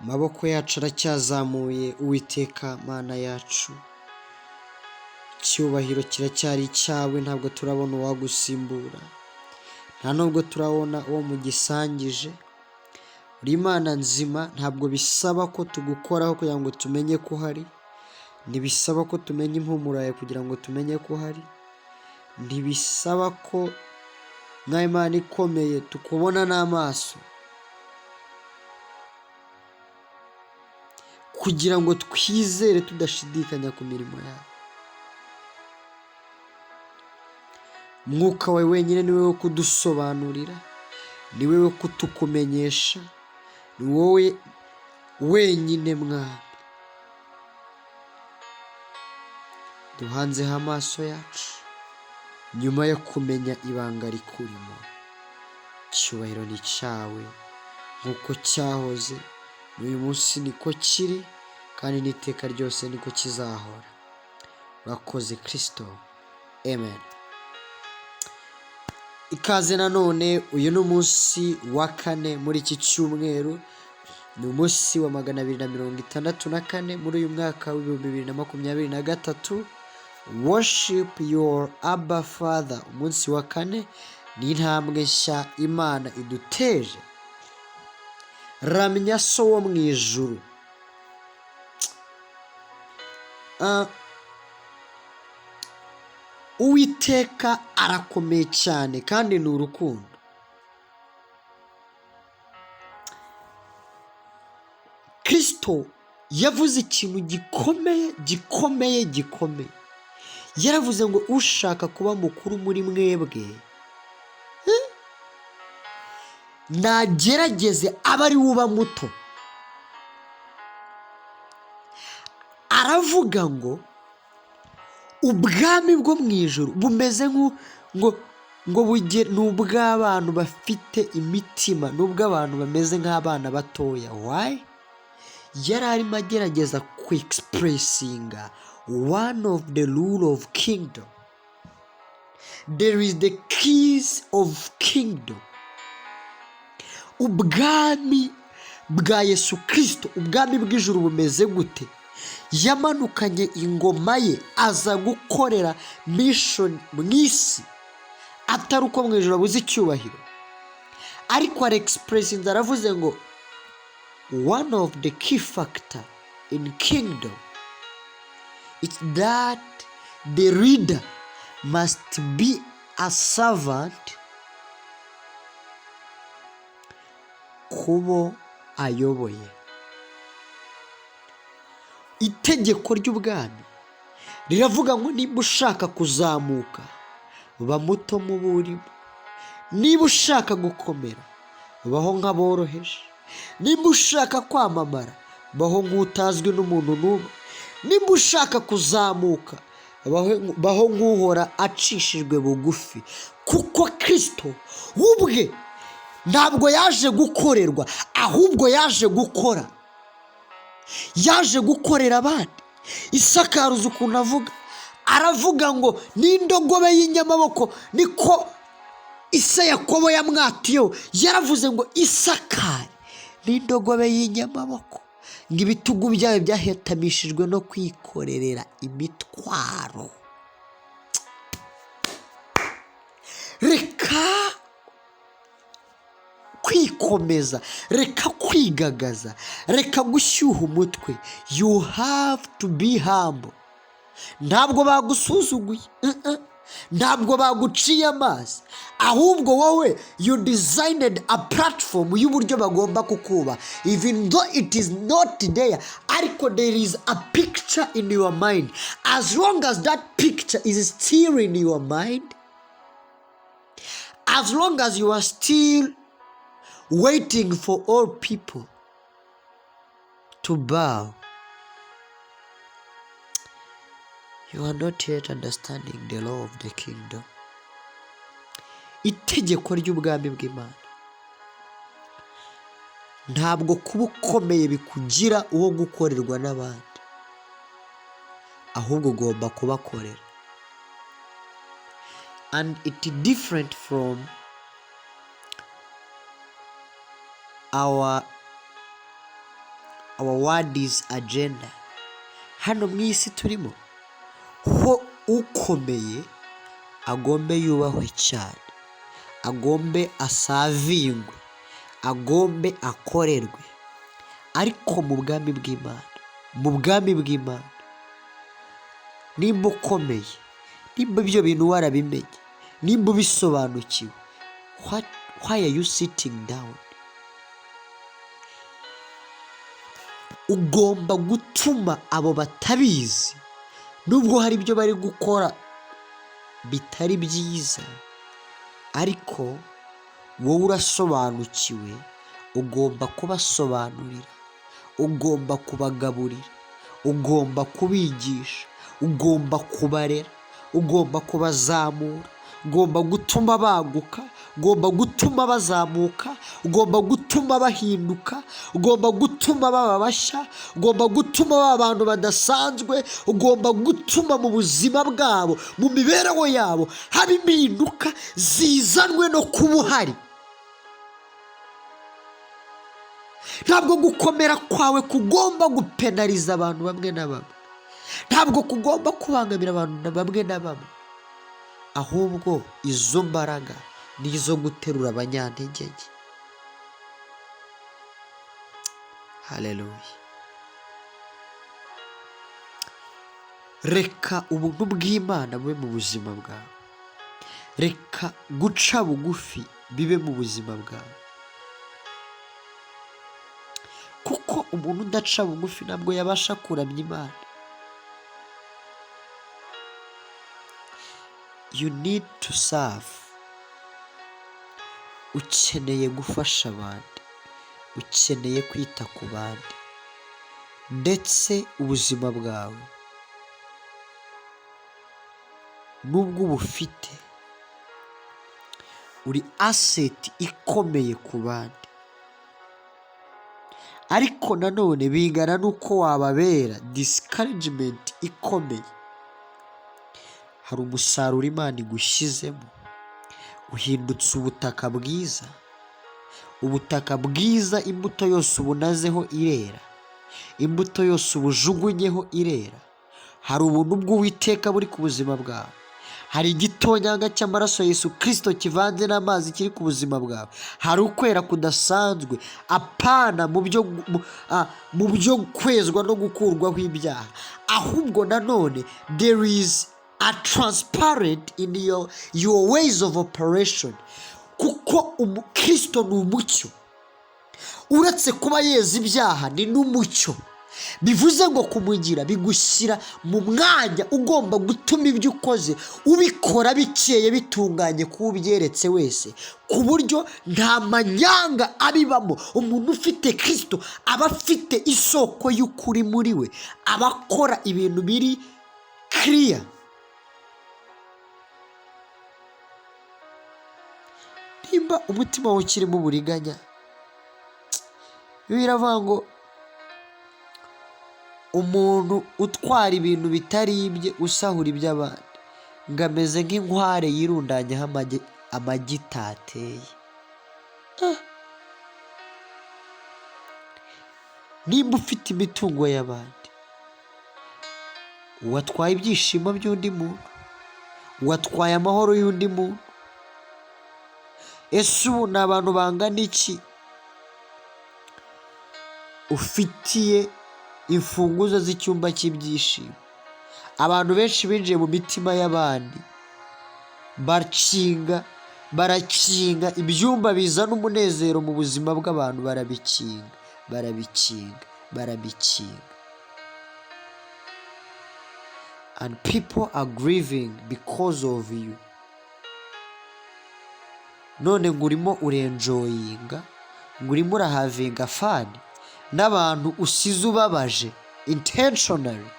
amaboko yacu aracyazamuye, Uwiteka Mana yacu, icyubahiro kiracyari icyawe, ntabwo turabona uwagusimbura, nta nubwo turabona uwo mugisangije. Uri Imana nzima, ntabwo bisaba ko tugukoraho kugira ngo tumenye ko uhari, ntibisaba ko tumenya impumuro yawe kugira ngo tumenye ko uhari, ntibisaba ko nka Imana ikomeye tukubona n'amaso kugira ngo twizere tudashidikanya ku mirimo yawe. Mwuka wawe wenyine ni wowe wo kudusobanurira, ni wowe wo kutukumenyesha, ni wowe wenyine Mwami. Duhanzeho amaso yacu nyuma yo kumenya ibanga rikurimo. Icyubahiro ni cyawe, nk'uko cyahoze n'uyu munsi niko kiri, kandi n'iteka ryose niko kizahora. Urakoze Kristo, amen. Ikaze nanone, uyu ni umunsi wa 4 muri iki cyumweru, ni umunsi wa 264 muri uyu mwaka w'2023. Worship your Abba Father, umunsi wa 4 ni intambwe nshya Imana iduteje. Ramya so wo mu ijuru. Uwiteka arakomeye cyane kandi ni urukundo. Kristo yavuze ikintu gikomeye. Yaravuze ngo ushaka kuba mukuru muri mwebwe nagerageze aba ari uba muto. Aravuga ngo ubwami bwo mu ijuru bumeze ngo n'ubw'abantu bafite imitima, n'ubw'abantu bameze nk'abana batoya. Why? Yari arimo agerageza ku expressinga one of the rule of kingdom. There is the keys of kingdom. Ubwami bwa Yesu Kristo, ubwami bw'ijuru bumeze gute? Yamanukanye ingoma ye aza gukorera mission mu isi, atari uko mu ijuru abuze icyubahiro, ariko ari expressinga, aravuze ngo one of the key factor in kingdom is that the leader must be a servant kubo ayoboye. Itegeko ry'ubwami riravuga ngo niba ushaka kuzamuka ba muto mu burimo, niba ushaka gukomera baho nk'aboroheje, niba ushaka kwamamara baho nk'utazwi n'umuntu n'umwe, niba ushaka kuzamuka baho nk'uhora acishijwe bugufi. Kuko Kristo ubwe ntabwo yaje gukorerwa, ahubwo yaje gukora, yaje gukorera abandi. Isakaruza ukuntu avuga, aravuga ngo n'indogobe y'inyamaboko niko ise Yakobo yamwatiyeho. Yaravuze ngo Isakari n'indogobe y'inyamaboko, ngo ibitugu byayo byahetamishijwe no kwikorerera imitwaro. Reka kwikomeza, reka kwigagaza, reka gushyuha umutwe. You have to be humble. Ntabwo bagusuzuguye, ntabwo baguciye amazi, ahubwo wowe you designed a platform y'uburyo bagomba kukuba. Even though it is not there, ariko there is a picture in your mind. As long as that picture is still in your mind, as long as you are still waiting for all people to bow, you are not yet understanding the law of the kingdom. Itegeko ry'ubwami bw'Imana. Ntabwo kuba ukomeye bikugira uwo gukorerwa n'abandi, ahubwo ugomba kubakorera. And it is different from our our word is agenda. Hano mu isi turimo ho ukomeye agombe yubahwe cyane, agombe asavingwe, agombe akorerwe. Ariko mu bwami bw'Imana nimba ukomeye, nimba ibyo bintu warabimenye, nimba ubisobanukiwe, why are you sitting down? Ugomba gutuma abo batabizi, nubwo hari ibyo bari gukora bitari byiza, ariko wowe urasobanukiwe, ugomba kubasobanurira, ugomba kubagaburira, ugomba kubigisha, ugomba kubarera, ugomba kubazamura, ugomba gutuma baguka, ugomba gutuma bazamuka, ugomba gutuma bahinduka, ugomba gutuma baba bashya, ugomba gutuma baba abantu badasanzwe, ugomba gutuma mu buzima bwabo, mu mibereho yabo haba impinduka zizanwe no kuba uhari. Ntabwo gukomera kwawe kugomba gupenariza abantu bamwe na bamwe, ntabwo kugomba kubangamira abantu bamwe na bamwe, ahubwo izo mbaraga ni izo guterura abanyantege nke. Haleluya. Reka ubuntu bw'Imana bube mu buzima bwawe, reka guca bugufi bibe mu buzima bwawe, kuko umuntu udaca bugufi ntabwo yabasha kuramya Imana. You need to serve. Ukeneye gufasha abandi, ukeneye kwita ku bandi, ndetse ubuzima bwawe nubwo ubufite, uri asset ikomeye ku bandi, ariko nanone bingana n'uko wababera discouragement ikomeye. Hari umusaruro Imana igushyizemo, uhindutse ubutaka bwiza, ubutaka bwiza, imbuto yose ubunazeho irera, imbuto yose ubujugunyeho irera. Hari ubuntu bw'Uwiteka buri ku buzima bwawe, hari igitonyanga cy'amaraso ya Yesu Kristo kivanze n'amazi kiri ku buzima bwawe, hari ukwera kudasanzwe, apana mu byo kwezwa no gukurwaho ibyaha, ahubwo nanone there is a transparent in your ways of operation, kuko umukristo ni umucyo. Uretse kuba yeza ibyaha ni n'umucyo, bivuze ngo kumugira bigushyira mu mwanya ugomba gutuma ibyo ukoze ubikora bikeye bitunganye kuba ubyeretse wese, ku buryo nta manyanga abibamo. Umuntu ufite Kristo aba afite isoko y'ukuri muri we, aba akora ibintu biri clear. Nimba umutima wawe ukirimo uburiganya, biravuga ngo umuntu utwara ibintu bitari ibye, usahura iby'abandi, ngo ameze nk'inkware yirundanyeho amagi itateye. Nimba ufite imitungo y'abandi, watwaye ibyishimo by'undi muntu, watwaye amahoro y'undi muntu, ese ubu ni abantu bangana iki ufitiye imfunguzo z'icyumba cy'ibyishimo? Abantu benshi binjiye mu mitima y'abandi, barakinga ibyumba bizana umunezero mu buzima bw'abantu, barabikinga. And people are grieving because of you. None ngo urimo urenjoyinga, ngo urimo urahavinga fani n'abantu usize ubabaje intentionally.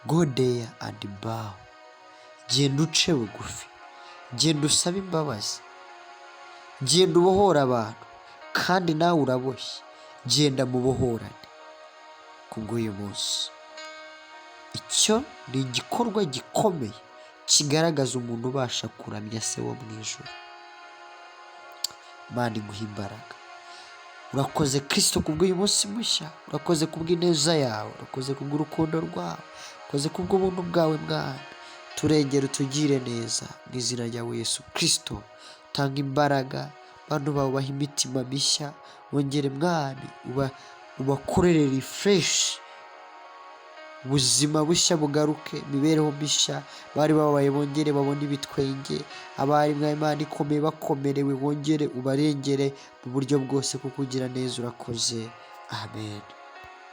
Go there and bow. Genda uce bugufi, genda usabe imbabazi, genda ubohora abantu, kandi nawe uraboshye, genda mubohorane kubw'uyu munsi. Icyo ni igikorwa gikomeye kigaragaza umuntu ubasha kuramya se wo mu ijuru. Imana iguha imbaraga, urakoze Kristo kubw'uyu munsi mushya, urakoze kubw'ineza yawe, urakoze kubw'urukundo rwawe, urakoze kubw'ubuntu bwawe Mwami. Turengere utugire neza mu izina rya Yesu Kristo. Tanga imbaraga bantu bawe, baha imitima mishya, wongere Mwami ubakorere refresh, ubuzima bushya bugaruke, imibereho mishya. Bari babaye bongere babone ibitwenge, abari Mwami Imana ikomeye bakomerewe wongere ubarengere mu buryo bwose, kuko ugira neza urakoze. Amen.